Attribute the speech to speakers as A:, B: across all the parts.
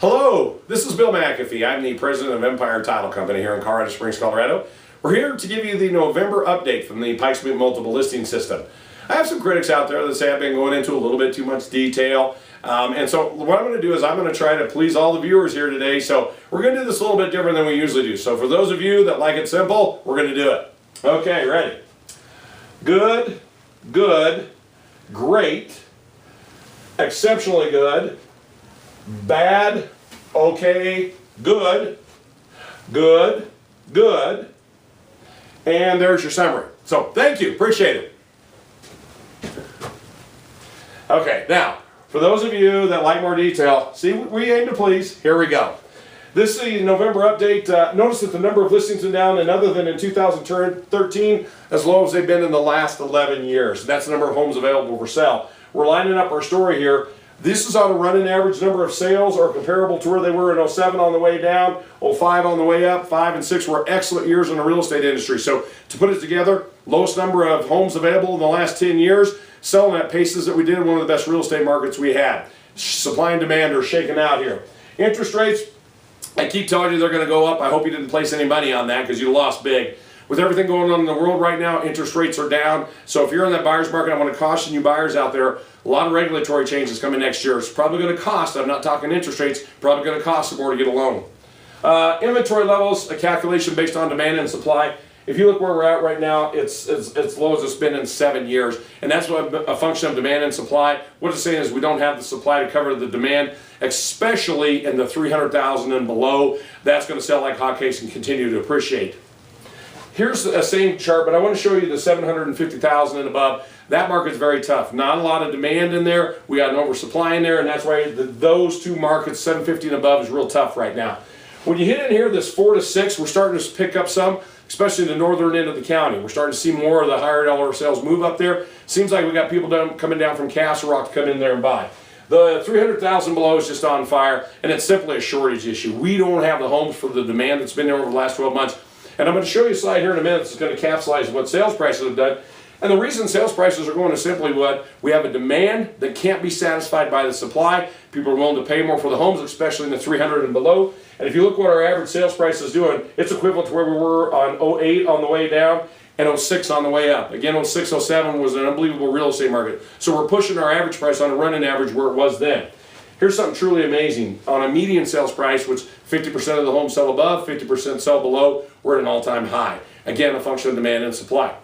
A: Hello, this is Bill McAfee. I'm the president of Empire Title Company here in Colorado Springs, Colorado. We're here to give you the November update from the Pikes Peak multiple listing system. I have some critics out there that say I've been going into a little bit too much detail. And so what I'm going to do is I'm going to try to please all the viewers here today. So we're going to do this a little bit different than we usually do. So for those of you that like it simple, we're going to do it. Okay, ready? Good, good, great, exceptionally good, bad, okay, good, good, good, and there's your summary. So thank you, appreciate it. Okay, now, for those of you that like more detail, see, we aim to please, here we go. This is the November update. Notice that the number of listings are down, and other than in 2013, as low as they've been in the last 11 years. That's the number of homes available for sale. We're lining up our story here. This is on a running average number of sales or comparable to where they were in 07 on the way down, 05 on the way up, 5 and 6 were excellent years in the real estate industry. So to put it together, lowest number of homes available in the last 10 years, selling at paces that we did in one of the best real estate markets we had. Supply and demand are shaking out here. Interest rates, I keep telling you they're going to go up. I hope you didn't place any money on that because you lost big. With everything going on in the world right now, interest rates are down. So if you're in that buyer's market, I want to caution you buyers out there, a lot of regulatory changes coming next year. It's probably going to cost, I'm not talking interest rates, probably going to cost more to get a loan. Inventory levels, a calculation based on demand and supply. If you look where we're at right now, it's as low as it's been in 7 years. And that's what a function of demand and supply. What it's saying is we don't have the supply to cover the demand, especially in the 300,000 and below. That's going to sell like hotcakes and continue to appreciate. Here's the same chart, but I want to show you the 750,000 and above. That market's very tough. Not a lot of demand in there. We got an oversupply in there, and that's why those two markets, 750 and above, is real tough right now. When you hit in here, this 4 to 6, we're starting to pick up some, especially in the northern end of the county. We're starting to see more of the higher dollar sales move up there. Seems like we got people coming down from Castle Rock to come in there and buy. The 300,000 below is just on fire, and it's simply a shortage issue. We don't have the homes for the demand that's been there over the last 12 months. And I'm going to show you a slide here in a minute that's going to capsulize what sales prices have done. And the reason sales prices are going is simply what? We have a demand that can't be satisfied by the supply. People are willing to pay more for the homes, especially in the 300 and below. And if you look what our average sales price is doing, it's equivalent to where we were on 08 on the way down and 06 on the way up. Again, 06, 07 was an unbelievable real estate market. So we're pushing our average price on a running average where it was then. Here's something truly amazing. On a median sales price, which 50% of the homes sell above, 50% sell below, we're at an all-time high. Again, a function of demand and supply.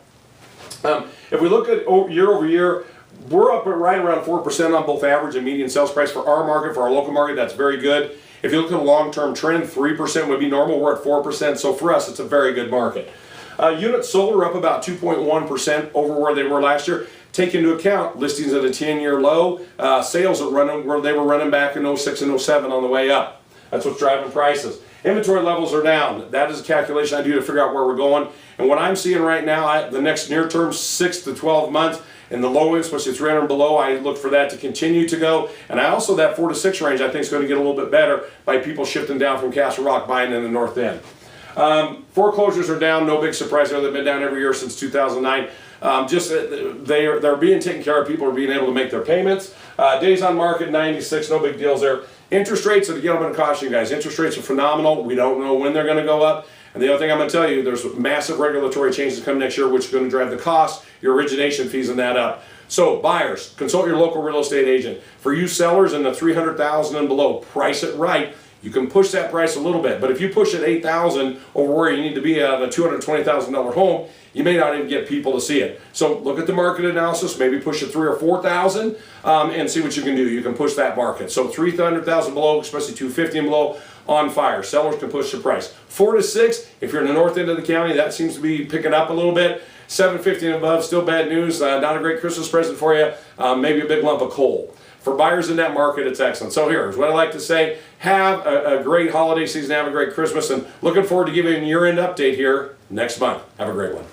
A: If we look at year over year, we're up at right around 4% on both average and median sales price for our market, for our local market. That's very good. If you look at a long-term trend, 3% would be normal. We're at 4%, so for us, it's a very good market. Units sold are up about 2.1% over where they were last year. Take into account listings at a 10-year low, sales are running where they were running back in 06 and 07 on the way up. That's what's driving prices. Inventory levels are down. That is a calculation I do to figure out where we're going. And what I'm seeing right now, the next near term 6 to 12 months, in the low end, especially 300 and below, I look for that to continue to go. And I also, that 4 to 6 range, I think is going to get a little bit better by people shifting down from Castle Rock, buying in the north end. Foreclosures are down, no big surprise there. They've been down every year since 2009. They're being taken care of. People are being able to make their payments. Days on market, 96, no big deals there. Interest rates, again, I'm going to caution you guys, interest rates are phenomenal. We don't know when they're going to go up. And the other thing I'm going to tell you, there's massive regulatory changes coming next year, which is going to drive the cost, your origination fees, and that up. So buyers, consult your local real estate agent. For you sellers in the 300,000 and below, price it right. You can push that price a little bit, but if you push it 8,000 over where you need to be at a $220,000 home, you may not even get people to see it. So look at the market analysis, maybe push it 3,000 or 4,000, and see what you can do. You can push that market. So 300,000 below, especially 250 and below, on fire. Sellers can push the price. 4 to 6, if you're in the north end of the county, that seems to be picking up a little bit. 750 and above, still bad news. Not a great Christmas present for you. Maybe a big lump of coal. For buyers in that market, it's excellent. So here's what I like to say. Have a great holiday season. Have a great Christmas. And looking forward to giving you a year-end update here next month. Have a great one.